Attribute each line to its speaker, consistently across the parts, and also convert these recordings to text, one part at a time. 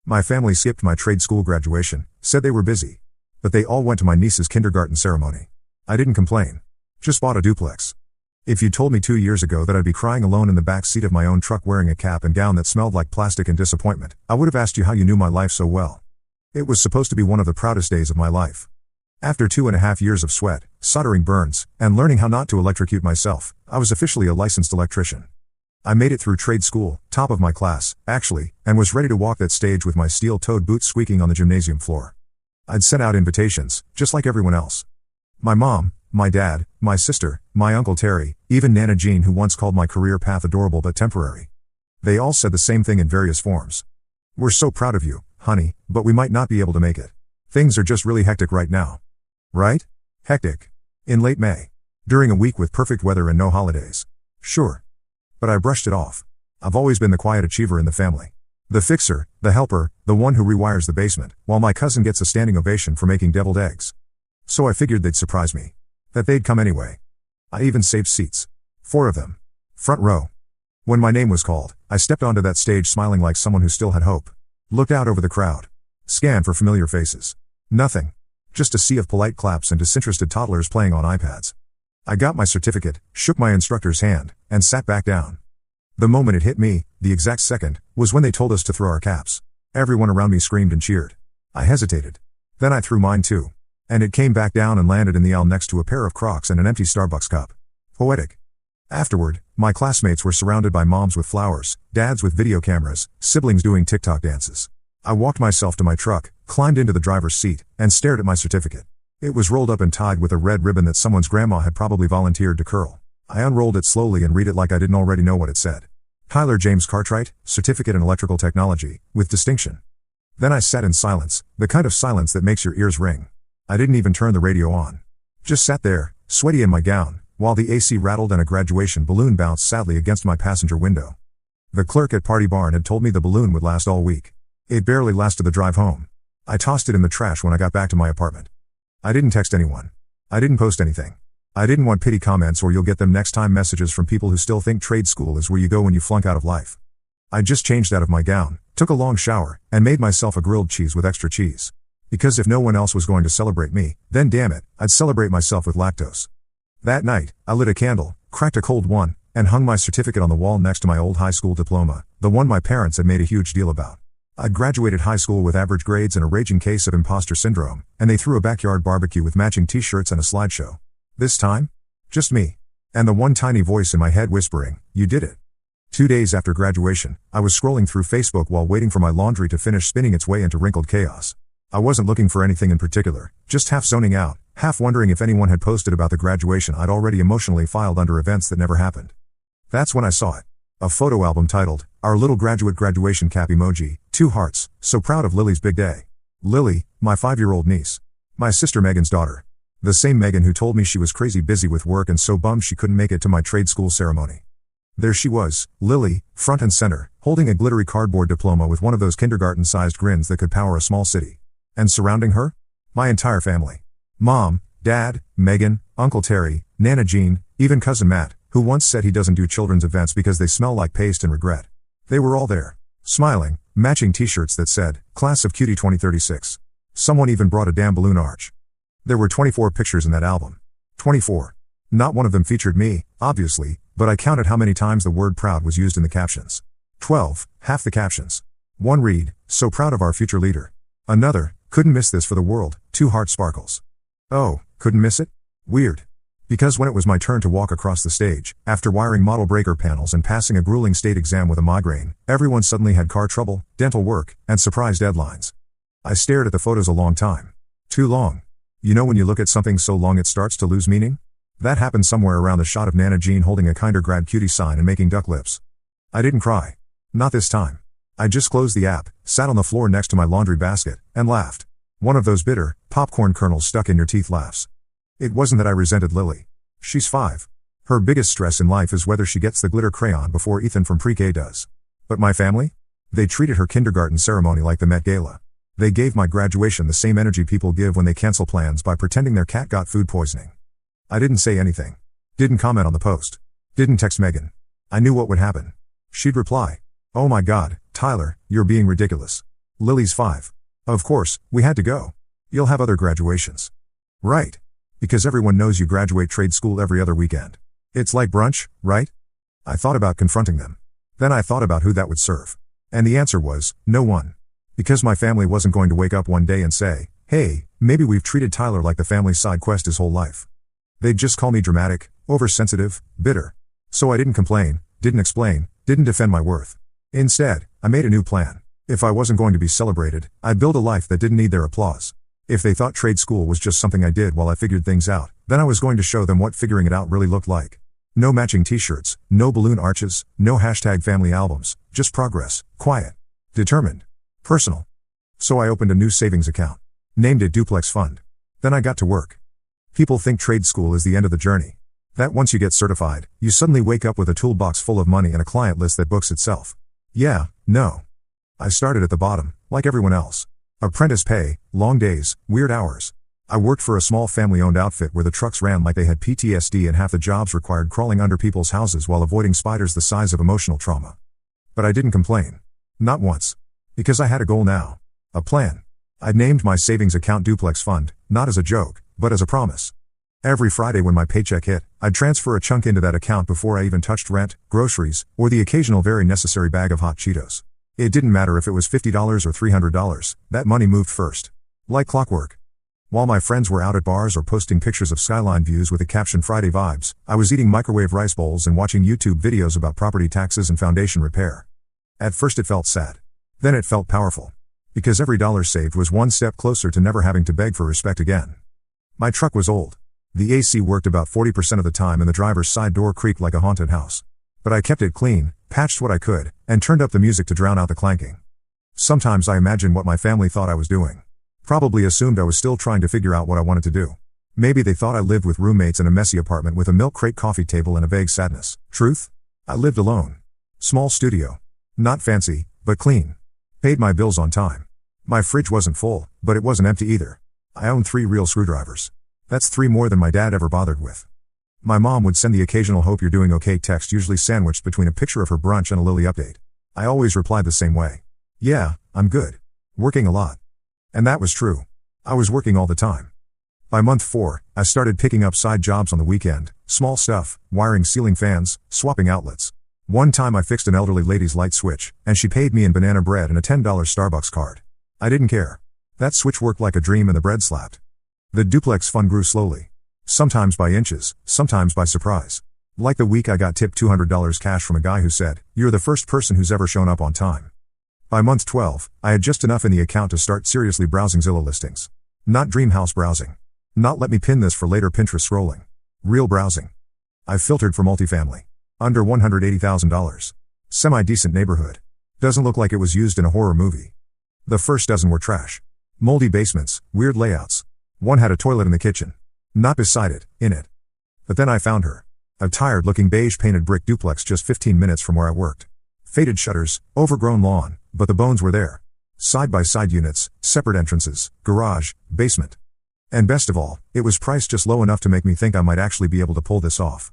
Speaker 1: My family skipped my trade school graduation, said they were busy. But they all went to my niece's kindergarten ceremony. I didn't complain. Just bought a duplex. If you told me 2 years ago that I'd be crying alone in the back seat of my own truck wearing a cap and gown that smelled like plastic and disappointment, I would have asked you how you knew my life so well. It was supposed to be one of the proudest days of my life. After 2.5 years of sweat, soldering burns, and learning how not to electrocute myself, I was officially a licensed electrician. I made it through trade school, top of my class, actually, and was ready to walk that stage with my steel-toed boots squeaking on the gymnasium floor. I'd sent out invitations, just like everyone else. My mom, my dad, my sister, my Uncle Terry, even Nana Jean, who once called my career path adorable but temporary. They all said the same thing in various forms. "We're so proud of you, honey, but we might not be able to make it. Things are just really hectic right now." Right? Hectic. In late May. During a week with perfect weather and no holidays. Sure. But I brushed it off. I've always been the quiet achiever in the family. The fixer, the helper, the one who rewires the basement, while my cousin gets a standing ovation for making deviled eggs. So I figured they'd surprise me. That they'd come anyway. I even saved seats. 4 of them. Front row. When my name was called, I stepped onto that stage smiling like someone who still had hope. Looked out over the crowd. Scanned for familiar faces. Nothing. Just a sea of polite claps and disinterested toddlers playing on iPads. I got my certificate, shook my instructor's hand, and sat back down. The moment it hit me, the exact second, was when they told us to throw our caps. Everyone around me screamed and cheered. I hesitated. Then I threw mine too. And it came back down and landed in the aisle next to a pair of Crocs and an empty Starbucks cup. Poetic. Afterward, my classmates were surrounded by moms with flowers, dads with video cameras, siblings doing TikTok dances. I walked myself to my truck, climbed into the driver's seat, and stared at my certificate. It was rolled up and tied with a red ribbon that someone's grandma had probably volunteered to curl. I unrolled it slowly and read it like I didn't already know what it said. Tyler James Cartwright, Certificate in Electrical Technology, with distinction. Then I sat in silence, the kind of silence that makes your ears ring. I didn't even turn the radio on. Just sat there, sweaty in my gown, while the AC rattled and a graduation balloon bounced sadly against my passenger window. The clerk at Party Barn had told me the balloon would last all week. It barely lasted the drive home. I tossed it in the trash when I got back to my apartment. I didn't text anyone. I didn't post anything. I didn't want pity comments or "you'll get them next time" messages from people who still think trade school is where you go when you flunk out of life. I just changed out of my gown, took a long shower, and made myself a grilled cheese with extra cheese. Because if no one else was going to celebrate me, then damn it, I'd celebrate myself with lactose. That night, I lit a candle, cracked a cold one, and hung my certificate on the wall next to my old high school diploma, the one my parents had made a huge deal about. I'd graduated high school with average grades and a raging case of imposter syndrome, and they threw a backyard barbecue with matching t-shirts and a slideshow. This time? Just me. And the one tiny voice in my head whispering, "You did it." 2 days after graduation, I was scrolling through Facebook while waiting for my laundry to finish spinning its way into wrinkled chaos. I wasn't looking for anything in particular, just half zoning out, half wondering if anyone had posted about the graduation I'd already emotionally filed under events that never happened. That's when I saw it. A photo album titled, "Our Little Graduate Graduation Cap Emoji, 2 hearts, so proud of Lily's big day." Lily, my 5-year-old niece. My sister Megan's daughter. The same Megan who told me she was crazy busy with work and so bummed she couldn't make it to my trade school ceremony. There she was, Lily, front and center, holding a glittery cardboard diploma with one of those kindergarten-sized grins that could power a small city. And surrounding her? My entire family. Mom, Dad, Megan, Uncle Terry, Nana Jean, even Cousin Matt, who once said he doesn't do children's events because they smell like paste and regret. They were all there. Smiling, matching t-shirts that said, "Class of Cutie 2036. Someone even brought a damn balloon arch. There were 24 pictures in that album. 24. Not one of them featured me, obviously, but I counted how many times the word proud was used in the captions. 12, half the captions. One read, "So proud of our future leader." Another, "Couldn't miss this for the world, 2 heart sparkles." Oh, couldn't miss it? Weird. Because when it was my turn to walk across the stage, after wiring model breaker panels and passing a grueling state exam with a migraine, everyone suddenly had car trouble, dental work, and surprise deadlines. I stared at the photos a long time. Too long. You know when you look at something so long it starts to lose meaning? That happened somewhere around the shot of Nana Jean holding a kinder grad cutie sign and making duck lips. I didn't cry. Not this time. I just closed the app, sat on the floor next to my laundry basket, and laughed. One of those bitter, popcorn kernels stuck in your teeth laughs. It wasn't that I resented Lily. She's 5. Her biggest stress in life is whether she gets the glitter crayon before Ethan from pre-K does. But my family? They treated her kindergarten ceremony like the Met Gala. They gave my graduation the same energy people give when they cancel plans by pretending their cat got food poisoning. I didn't say anything. Didn't comment on the post. Didn't text Megan. I knew what would happen. She'd reply, "Oh my God, Tyler, you're being ridiculous. Lily's 5. Of course, we had to go. You'll have other graduations. Right. Because everyone knows you graduate trade school every other weekend. It's like brunch, right? I thought about confronting them. Then I thought about who that would serve. And the answer was, no one. Because my family wasn't going to wake up one day and say, hey, maybe we've treated Tyler like the family side quest his whole life. They'd just call me dramatic, oversensitive, bitter. So I didn't complain, didn't explain, didn't defend my worth. Instead, I made a new plan. If I wasn't going to be celebrated, I'd build a life that didn't need their applause. If they thought trade school was just something I did while I figured things out, then I was going to show them what figuring it out really looked like. No matching t-shirts, no balloon arches, no #family albums, just progress, quiet, determined, personal. So I opened a new savings account. Named it Duplex Fund. Then I got to work. People think trade school is the end of the journey. That once you get certified, you suddenly wake up with a toolbox full of money and a client list that books itself. Yeah, no. I started at the bottom, like everyone else. Apprentice pay, long days, weird hours. I worked for a small family-owned outfit where the trucks ran like they had PTSD and half the jobs required crawling under people's houses while avoiding spiders the size of emotional trauma. But I didn't complain. Not once. Because I had a goal now. A plan. I'd named my savings account Duplex Fund, not as a joke, but as a promise. Every Friday when my paycheck hit, I'd transfer a chunk into that account before I even touched rent, groceries, or the occasional very necessary bag of hot Cheetos. It didn't matter if it was $50 or $300, that money moved first. Like clockwork. While my friends were out at bars or posting pictures of skyline views with the caption Friday vibes, I was eating microwave rice bowls and watching YouTube videos about property taxes and foundation repair. At first it felt sad. Then it felt powerful. Because every dollar saved was one step closer to never having to beg for respect again. My truck was old. The AC worked about 40% of the time and the driver's side door creaked like a haunted house. But I kept it clean, patched what I could, and turned up the music to drown out the clanking. Sometimes I imagined what my family thought I was doing. Probably assumed I was still trying to figure out what I wanted to do. Maybe they thought I lived with roommates in a messy apartment with a milk crate coffee table and a vague sadness. Truth? I lived alone. Small studio. Not fancy, but clean. Paid my bills on time. My fridge wasn't full, but it wasn't empty either. I owned 3 real screwdrivers. That's 3 more than my dad ever bothered with. My mom would send the occasional hope you're doing okay text, usually sandwiched between a picture of her brunch and a Lily update. I always replied the same way. Yeah, I'm good. Working a lot. And that was true. I was working all the time. By month 4, I started picking up side jobs on the weekend, small stuff, wiring ceiling fans, swapping outlets. One time I fixed an elderly lady's light switch, and she paid me in banana bread and a $10 Starbucks card. I didn't care. That switch worked like a dream and the bread slapped. The Duplex Fund grew slowly. Sometimes by inches, sometimes by surprise. Like the week I got tipped $200 cash from a guy who said, "You're the first person who's ever shown up on time." By month 12, I had just enough in the account to start seriously browsing Zillow listings. Not dream house browsing. Not let me pin this for later Pinterest scrolling. Real browsing. I filtered for multifamily. Under $180,000. Semi-decent neighborhood. Doesn't look like it was used in a horror movie. The first dozen were trash. Moldy basements, weird layouts. One had a toilet in the kitchen. Not beside it, in it. But then I found her. A tired-looking beige painted brick duplex just 15 minutes from where I worked. Faded shutters, overgrown lawn, but the bones were there. Side-by-side units, separate entrances, garage, basement. And best of all, it was priced just low enough to make me think I might actually be able to pull this off.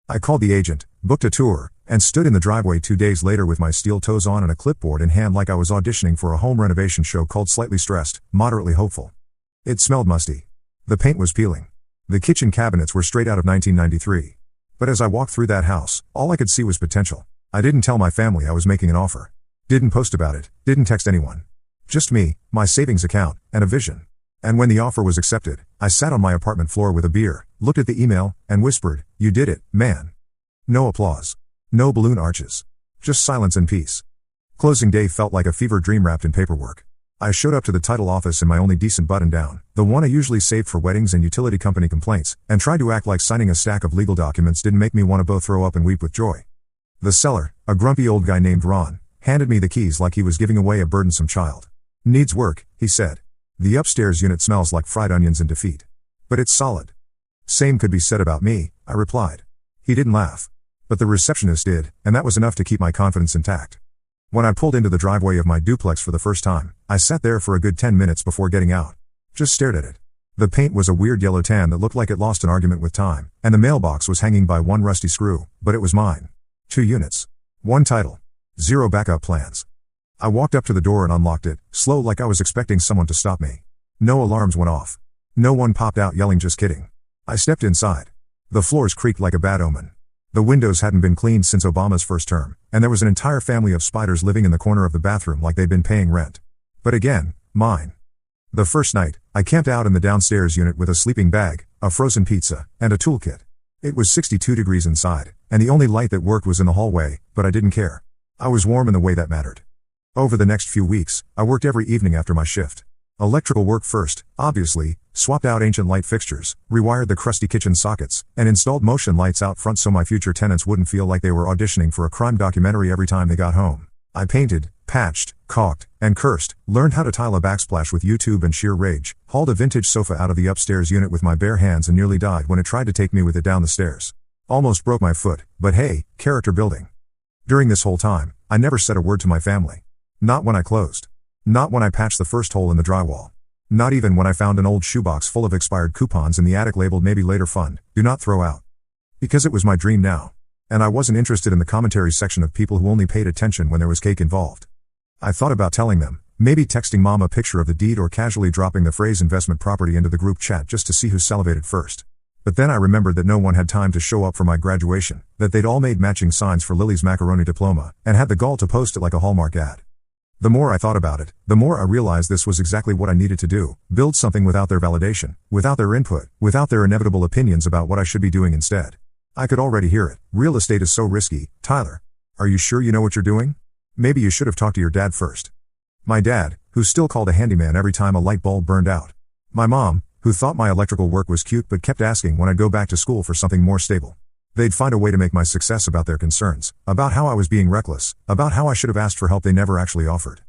Speaker 1: I called the agent, booked a tour, and stood in the driveway 2 days later with my steel toes on and a clipboard in hand like I was auditioning for a home renovation show called Slightly Stressed, Moderately Hopeful. It smelled musty. The paint was peeling. The kitchen cabinets were straight out of 1993. But as I walked through that house, all I could see was potential. I didn't tell my family I was making an offer. Didn't post about it, didn't text anyone. Just me, my savings account, and a vision. And when the offer was accepted, I sat on my apartment floor with a beer, looked at the email, and whispered, "You did it, man." No applause. No balloon arches. Just silence and peace. Closing day felt like a fever dream wrapped in paperwork. I showed up to the title office in my only decent button-down, the one I usually saved for weddings and utility company complaints, and tried to act like signing a stack of legal documents didn't make me want to both throw up and weep with joy. The seller, a grumpy old guy named Ron, handed me the keys like he was giving away a burdensome child. "Needs work," he said. "The upstairs unit smells like fried onions in defeat. But it's solid." "Same could be said about me," I replied. He didn't laugh. But the receptionist did, and that was enough to keep my confidence intact. When I pulled into the driveway of my duplex for the first time, I sat there for a good 10 minutes before getting out. Just stared at it. The paint was a weird yellow tan that looked like it lost an argument with time, and the mailbox was hanging by one rusty screw, but it was mine. 2 units. 1 title. 0 backup plans. I walked up to the door and unlocked it, slow like I was expecting someone to stop me. No alarms went off. No one popped out yelling just kidding. I stepped inside. The floors creaked like a bad omen. The windows hadn't been cleaned since Obama's first term, and there was an entire family of spiders living in the corner of the bathroom like they'd been paying rent. But again, mine. The first night, I camped out in the downstairs unit with a sleeping bag, a frozen pizza, and a toolkit. It was 62 degrees inside, and the only light that worked was in the hallway, but I didn't care. I was warm in the way that mattered. Over the next few weeks, I worked every evening after my shift. Electrical work first, obviously, swapped out ancient light fixtures, rewired the crusty kitchen sockets, and installed motion lights out front so my future tenants wouldn't feel like they were auditioning for a crime documentary every time they got home. I painted, patched, caulked, and cursed, learned how to tile a backsplash with YouTube and sheer rage, hauled a vintage sofa out of the upstairs unit with my bare hands and nearly died when it tried to take me with it down the stairs. Almost broke my foot, but hey, character building. During this whole time, I never said a word to my family. Not when I closed. Not when I patched the first hole in the drywall. Not even when I found an old shoebox full of expired coupons in the attic labeled maybe later fund, do not throw out. Because it was my dream now. And I wasn't interested in the commentary section of people who only paid attention when there was cake involved. I thought about telling them, maybe texting mom a picture of the deed or casually dropping the phrase investment property into the group chat just to see who salivated first. But then I remembered that no one had time to show up for my graduation, that they'd all made matching signs for Lily's macaroni diploma, and had the gall to post it like a Hallmark ad. The more I thought about it, the more I realized this was exactly what I needed to do, build something without their validation, without their input, without their inevitable opinions about what I should be doing instead. I could already hear it. Real estate is so risky, Tyler. Are you sure you know what you're doing? Maybe you should have talked to your dad first. My dad, who still called a handyman every time a light bulb burned out. My mom, who thought my electrical work was cute but kept asking when I'd go back to school for something more stable. They'd find a way to make my success about their concerns, about how I was being reckless, about how I should have asked for help they never actually offered.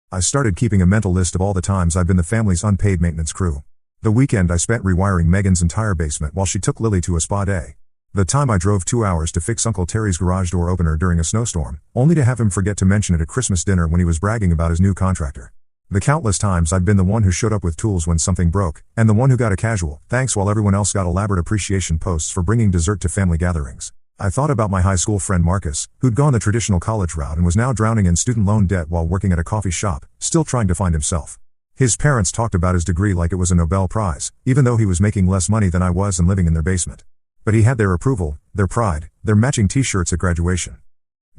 Speaker 1: I started keeping a mental list of all the times I've been the family's unpaid maintenance crew. The weekend I spent rewiring Megan's entire basement while she took Lily to a spa day. The time I drove 2 hours to fix Uncle Terry's garage door opener during a snowstorm, only to have him forget to mention it at Christmas dinner when he was bragging about his new contractor. The countless times I'd been the one who showed up with tools when something broke, and the one who got a casual thanks while everyone else got elaborate appreciation posts for bringing dessert to family gatherings. I thought about my high school friend Marcus, who'd gone the traditional college route and was now drowning in student loan debt while working at a coffee shop, still trying to find himself. His parents talked about his degree like it was a Nobel Prize, even though he was making less money than I was and living in their basement. But he had their approval, their pride, their matching t-shirts at graduation.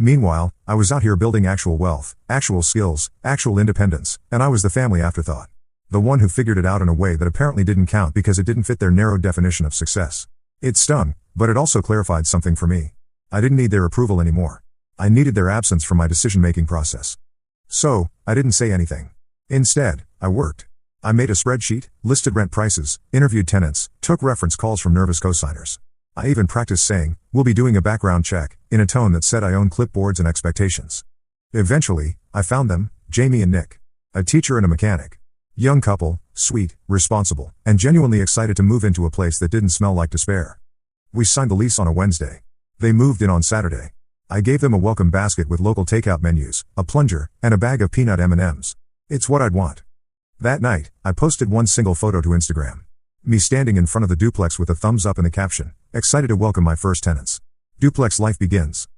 Speaker 1: Meanwhile, I was out here building actual wealth, actual skills, actual independence, and I was the family afterthought. The one who figured it out in a way that apparently didn't count because it didn't fit their narrow definition of success. It stung, but it also clarified something for me. I didn't need their approval anymore. I needed their absence from my decision-making process. So, I didn't say anything. Instead, I worked. I made a spreadsheet, listed rent prices, interviewed tenants, took reference calls from nervous cosigners. I even practiced saying, "We'll be doing a background check," in a tone that said I own clipboards and expectations. Eventually, I found them, Jamie and Nick. A teacher and a mechanic. Young couple, sweet, responsible, and genuinely excited to move into a place that didn't smell like despair. We signed the lease on a Wednesday. They moved in on Saturday. I gave them a welcome basket with local takeout menus, a plunger, and a bag of peanut M&Ms. It's what I'd want. That night, I posted one single photo to Instagram. Me standing in front of the duplex with a thumbs up and the caption, "Excited to welcome my first tenants. Duplex life begins."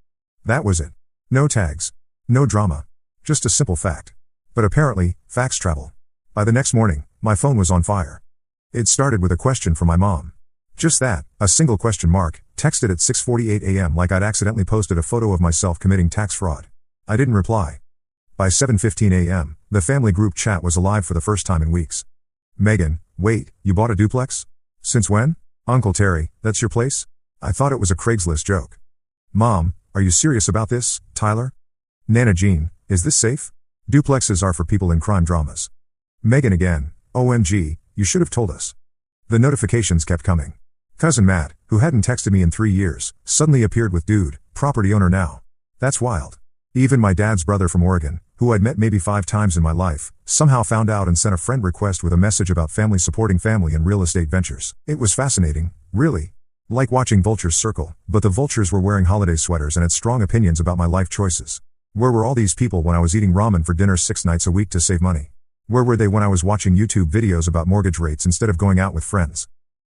Speaker 1: That was it. No tags. No drama. Just a simple fact. But apparently, facts travel. By the next morning, my phone was on fire. It started with a question from my mom. Just that, a single question mark, texted at 6:48 a.m. like I'd accidentally posted a photo of myself committing tax fraud. I didn't reply. By 7:15 a.m., the family group chat was alive for the first time in weeks. "Megan, wait, you bought a duplex? Since when? Uncle Terry, that's your place?" I thought it was a Craigslist joke. "Mom, are you serious about this, Tyler? Nana Jean, is this safe? Duplexes are for people in crime dramas." Megan again, "OMG, you should have told us." The notifications kept coming. Cousin Matt, who hadn't texted me in 3 years, suddenly appeared with "Dude, property owner now." That's wild. Even my dad's brother from Oregon, who I'd met maybe 5 times in my life, somehow found out and sent a friend request with a message about family supporting family and real estate ventures. It was fascinating, really. Like watching vultures circle, but the vultures were wearing holiday sweaters and had strong opinions about my life choices. Where were all these people when I was eating ramen for dinner 6 nights a week to save money? Where were they when I was watching YouTube videos about mortgage rates instead of going out with friends?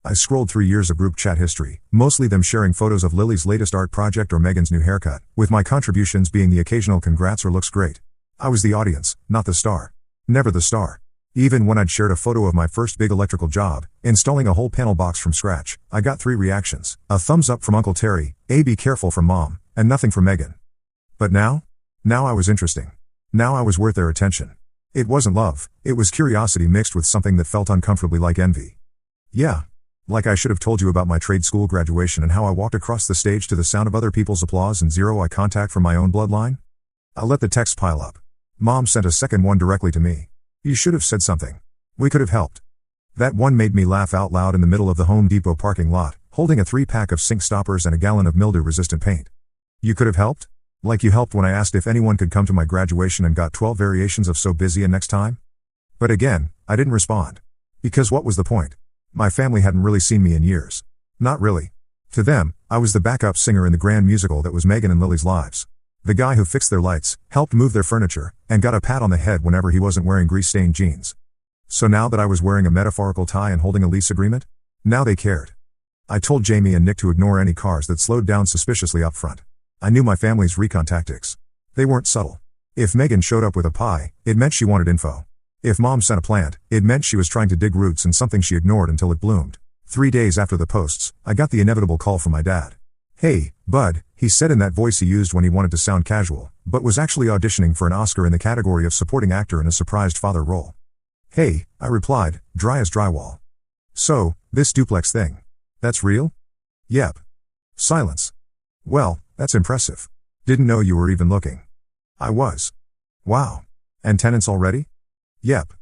Speaker 1: I scrolled through years of group chat history, mostly them sharing photos of Lily's latest art project or Megan's new haircut, with my contributions being the occasional congrats or looks great. I was the audience, not the star. Never the star. Even when I'd shared a photo of my first big electrical job, installing a whole panel box from scratch, I got 3 reactions: a thumbs up from Uncle Terry, a be careful from Mom, and nothing from Megan. But now? Now I was interesting. Now I was worth their attention. It wasn't love, it was curiosity mixed with something that felt uncomfortably like envy. Yeah. Like I should have told you about my trade school graduation and how I walked across the stage to the sound of other people's applause and zero eye contact from my own bloodline. I let the text pile up. Mom sent a second one directly to me. You should have said something. We could have helped. That one made me laugh out loud in the middle of the Home Depot parking lot, holding a 3-pack of sink stoppers and a gallon of mildew-resistant paint. You could have helped? Like you helped when I asked if anyone could come to my graduation and got 12 variations of So Busy and Next Time? But again, I didn't respond. Because what was the point? My family hadn't really seen me in years. Not really. To them, I was the backup singer in the grand musical that was Megan and Lily's lives. The guy who fixed their lights, helped move their furniture, and got a pat on the head whenever he wasn't wearing grease-stained jeans. So now that I was wearing a metaphorical tie and holding a lease agreement? Now they cared. I told Jamie and Nick to ignore any cars that slowed down suspiciously up front. I knew my family's recon tactics. They weren't subtle. If Megan showed up with a pie, it meant she wanted info. If Mom sent a plant, it meant she was trying to dig roots in something she ignored until it bloomed. 3 days after the posts, I got the inevitable call from my dad. Hey, bud, he said in that voice he used when he wanted to sound casual, but was actually auditioning for an Oscar in the category of supporting actor in a surprised father role. Hey, I replied, dry as drywall. So, this duplex thing. That's real? Yep. Silence. Well, that's impressive. Didn't know you were even looking. I was. Wow. And tenants already? Yep.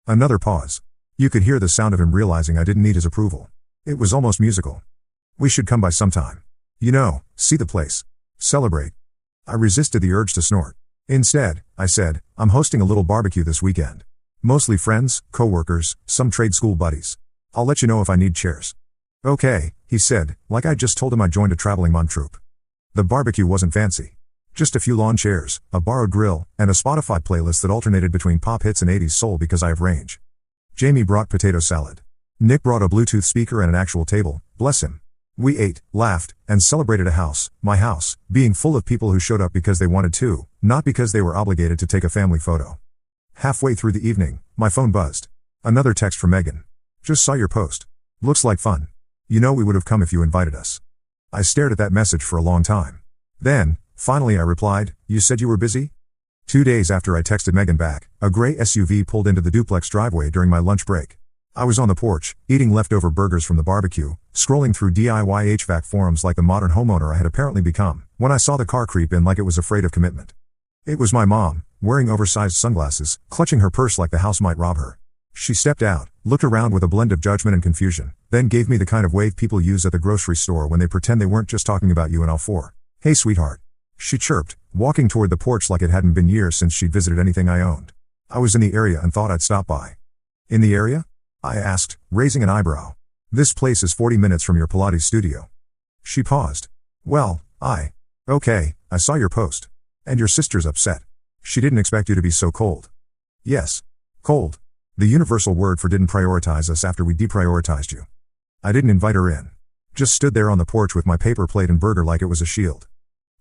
Speaker 1: Another pause. You could hear the sound of him realizing I didn't need his approval. It was almost musical. We should come by sometime. You know, see the place. Celebrate. I resisted the urge to snort. Instead, I said, I'm hosting a little barbecue this weekend. Mostly friends, co-workers, some trade school buddies. I'll let you know if I need chairs. Okay, he said, like I just told him I joined a traveling mom troupe. The barbecue wasn't fancy. Just a few lawn chairs, a borrowed grill, and a Spotify playlist that alternated between pop hits and 80s soul because I have range. Jamie brought potato salad. Nick brought a Bluetooth speaker and an actual table, bless him. We ate, laughed, and celebrated a house, my house, being full of people who showed up because they wanted to, not because they were obligated to take a family photo. Halfway through the evening, my phone buzzed. Another text from Megan. Just saw your post. Looks like fun. You know we would have come if you invited us. I stared at that message for a long time. Then, finally I replied, you said you were busy? 2 days after I texted Megan back, a gray SUV pulled into the duplex driveway during my lunch break. I was on the porch, eating leftover burgers from the barbecue, scrolling through DIY HVAC forums like the modern homeowner I had apparently become, when I saw the car creep in like it was afraid of commitment. It was my mom, wearing oversized sunglasses, clutching her purse like the house might rob her. She stepped out, looked around with a blend of judgment and confusion, then gave me the kind of wave people use at the grocery store when they pretend they weren't just talking about you in all four. Hey sweetheart. She chirped, walking toward the porch like it hadn't been years since she'd visited anything I owned. I was in the area and thought I'd stop by. In the area? I asked, raising an eyebrow. This place is 40 minutes from your Pilates studio. She paused. Well, Okay, I saw your post. And your sister's upset. She didn't expect you to be so cold. Yes. Cold. The universal word for didn't prioritize us after we deprioritized you. I didn't invite her in. Just stood there on the porch with my paper plate and burger like it was a shield.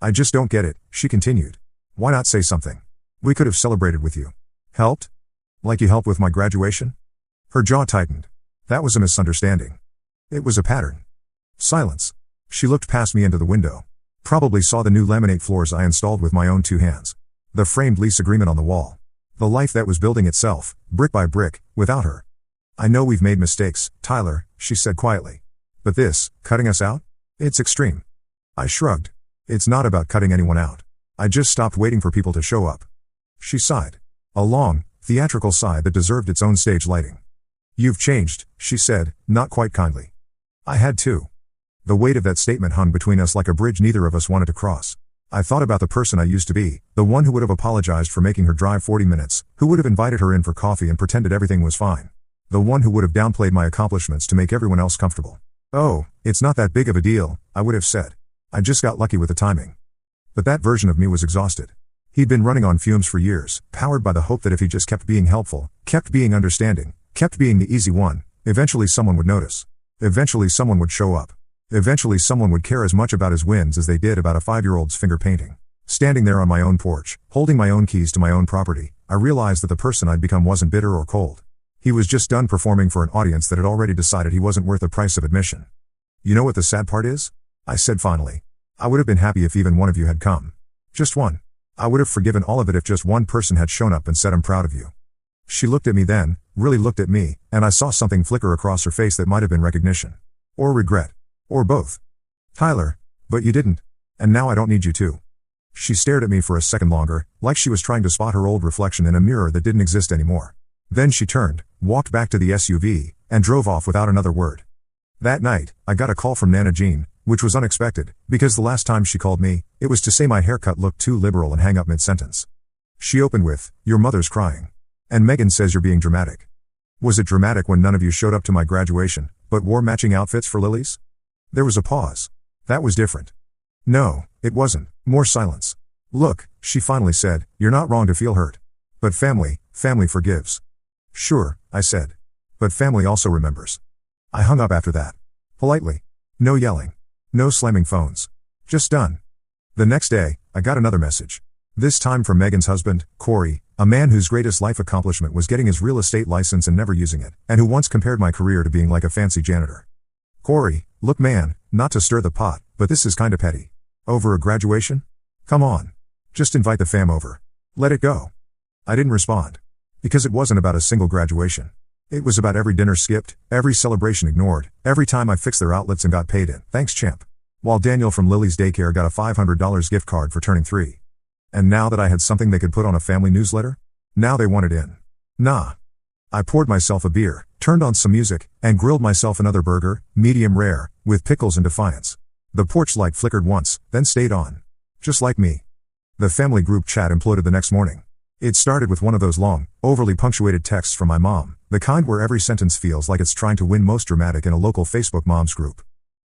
Speaker 1: I just don't get it, she continued. Why not say something? We could have celebrated with you. Helped? Like you helped with my graduation? Her jaw tightened. That was a misunderstanding. It was a pattern. Silence. She looked past me into the window. Probably saw the new laminate floors I installed with my own 2 hands. The framed lease agreement on the wall. The life that was building itself, brick by brick, without her. I know we've made mistakes, Tyler, she said quietly. But this, cutting us out? It's extreme. I shrugged. It's not about cutting anyone out. I just stopped waiting for people to show up. She sighed. A long, theatrical sigh that deserved its own stage lighting. You've changed, she said, not quite kindly. I had to. The weight of that statement hung between us like a bridge neither of us wanted to cross. I thought about the person I used to be, the one who would have apologized for making her drive 40 minutes, who would have invited her in for coffee and pretended everything was fine. The one who would have downplayed my accomplishments to make everyone else comfortable. Oh, it's not that big of a deal, I would have said. I just got lucky with the timing. But that version of me was exhausted. He'd been running on fumes for years, powered by the hope that if he just kept being helpful, kept being understanding, kept being the easy one, eventually someone would notice. Eventually someone would show up. Eventually someone would care as much about his wins as they did about a 5-year-old's finger painting. Standing there on my own porch, holding my own keys to my own property, I realized that the person I'd become wasn't bitter or cold. He was just done performing for an audience that had already decided he wasn't worth the price of admission. You know what the sad part is? I said finally. I would have been happy if even one of you had come. Just one. I would have forgiven all of it if just one person had shown up and said I'm proud of you. She looked at me then, really looked at me, and I saw something flicker across her face that might have been recognition. Or regret. Or both. Tyler. But you didn't. And now I don't need you to. She stared at me for a second longer, like she was trying to spot her old reflection in a mirror that didn't exist anymore. Then she turned, walked back to the SUV, and drove off without another word. That night, I got a call from Nana Jean, which was unexpected, because the last time she called me, it was to say my haircut looked too liberal and hang up mid-sentence. She opened with, "Your mother's crying. And Megan says you're being dramatic." Was it dramatic when none of you showed up to my graduation, but wore matching outfits for Lily's? There was a pause. That was different. No, it wasn't. More silence. "Look," she finally said, "you're not wrong to feel hurt. But family forgives." "Sure," I said. "But family also remembers." I hung up after that. Politely. No yelling. No slamming phones. Just done. The next day, I got another message. This time from Megan's husband, Corey, a man whose greatest life accomplishment was getting his real estate license and never using it, and who once compared my career to being like a fancy janitor. "Corey, look man, not to stir the pot, but this is kinda petty. Over a graduation? Come on. Just invite the fam over. Let it go." I didn't respond. Because it wasn't about a single graduation. It was about every dinner skipped, every celebration ignored, every time I fixed their outlets and got paid in. Thanks champ. While Daniel from Lily's daycare got a $500 gift card for turning 3. And now that I had something they could put on a family newsletter? Now they wanted in. Nah. I poured myself a beer, turned on some music, and grilled myself another burger, medium rare, with pickles and defiance. The porch light flickered once, then stayed on. Just like me. The family group chat imploded the next morning. It started with one of those long, overly punctuated texts from my mom, the kind where every sentence feels like it's trying to win most dramatic in a local Facebook moms group.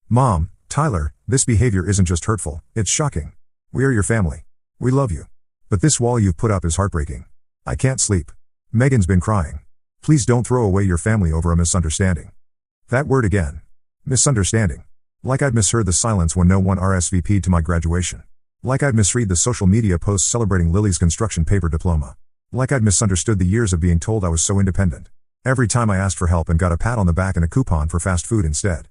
Speaker 1: "Mom, Tyler, this behavior isn't just hurtful, it's shocking. We are your family. We love you. But this wall you've put up is heartbreaking. I can't sleep. Megan's been crying. Please don't throw away your family over a misunderstanding." That word again. Misunderstanding. Like I'd misheard the silence when no one RSVP'd to my graduation. Like I'd misread the social media posts celebrating Lily's construction paper diploma. Like I'd misunderstood the years of being told I was so independent. Every time I asked for help and got a pat on the back and a coupon for fast food instead.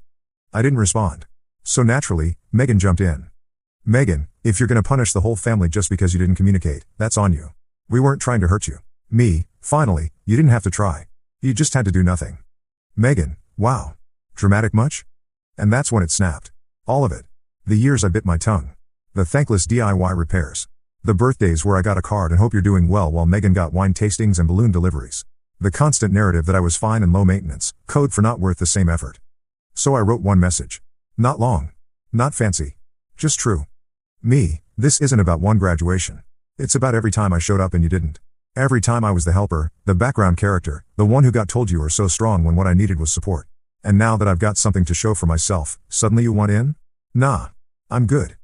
Speaker 1: I didn't respond. So naturally, Megan jumped in. "Megan, if you're gonna punish the whole family just because you didn't communicate, that's on you. We weren't trying to hurt you." Me, finally, "You didn't have to try. You just had to do nothing." Megan, wow. Dramatic much? And that's when it snapped. All of it. The years I bit my tongue. The thankless DIY repairs. The birthdays where I got a card and hope you're doing well while Megan got wine tastings and balloon deliveries. The constant narrative that I was fine and low maintenance, code for not worth the same effort. So I wrote one message. Not long. Not fancy. Just true. Me, this isn't about one graduation. It's about every time I showed up and you didn't. Every time I was the helper, the background character, the one who got told you were so strong when what I needed was support. And now that I've got something to show for myself, suddenly you want in? Nah. I'm good.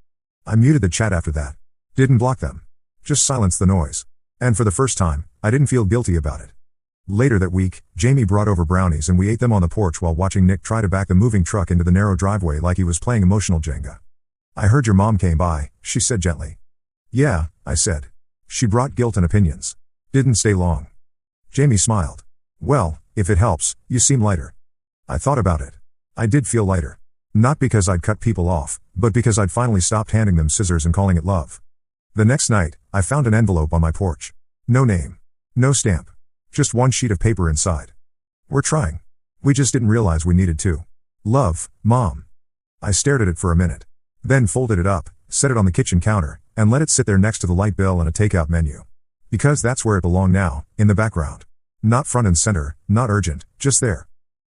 Speaker 1: I muted the chat after that. Didn't block them. Just silenced the noise. And for the first time, I didn't feel guilty about it. Later that week, Jamie brought over brownies and we ate them on the porch while watching Nick try to back the moving truck into the narrow driveway like he was playing emotional Jenga. "I heard your mom came by," she said gently. "Yeah," I said. "She brought guilt and opinions. Didn't stay long." Jamie smiled. "Well, if it helps, you seem lighter." I thought about it. I did feel lighter. Not because I'd cut people off, but because I'd finally stopped handing them scissors and calling it love. The next night, I found an envelope on my porch. No name. No stamp. Just one sheet of paper inside. "We're trying. We just didn't realize we needed to. Love, Mom." I stared at it for a minute. Then folded it up, set it on the kitchen counter, and let it sit there next to the light bill and a takeout menu. Because that's where it belonged now, in the background. Not front and center, not urgent, just there.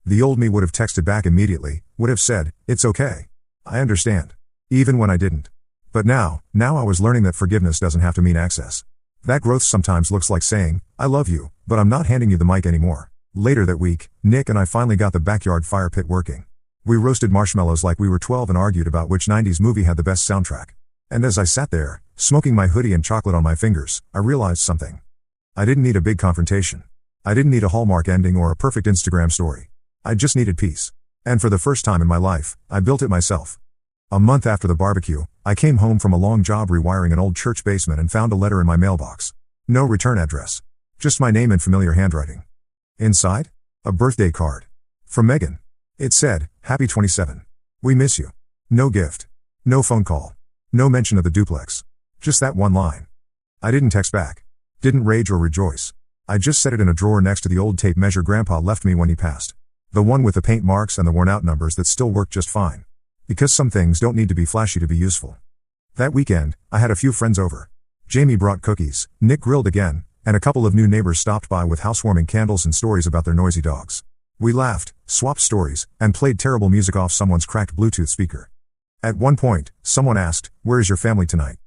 Speaker 1: The old me would have texted back immediately, would have said, "It's okay. I understand." Even when I didn't. But now I was learning that forgiveness doesn't have to mean access. That growth sometimes looks like saying, "I love you, but I'm not handing you the mic anymore." Later that week, Nick and I finally got the backyard fire pit working. We roasted marshmallows like we were 12 and argued about which 90s movie had the best soundtrack. And as I sat there, smoking my hoodie and chocolate on my fingers, I realized something. I didn't need a big confrontation. I didn't need a Hallmark ending or a perfect Instagram story. I just needed peace. And for the first time in my life, I built it myself. A month after the barbecue, I came home from a long job rewiring an old church basement and found a letter in my mailbox. No return address. Just my name in familiar handwriting. Inside? A birthday card. From Megan. It said, "Happy 27. We miss you." No gift. No phone call. No mention of the duplex. Just that one line. I didn't text back. Didn't rage or rejoice. I just set it in a drawer next to the old tape measure Grandpa left me when he passed. The one with the paint marks and the worn out numbers that still work just fine. Because some things don't need to be flashy to be useful. That weekend, I had a few friends over. Jamie brought cookies, Nick grilled again, and a couple of new neighbors stopped by with housewarming candles and stories about their noisy dogs. We laughed, swapped stories, and played terrible music off someone's cracked Bluetooth speaker. At one point, someone asked, "Where is your family tonight?"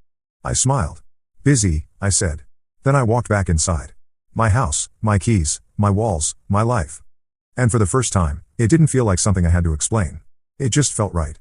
Speaker 1: I smiled. "Busy," I said. Then I walked back inside. My house, my keys, my walls, my life. And for the first time, it didn't feel like something I had to explain. It just felt right.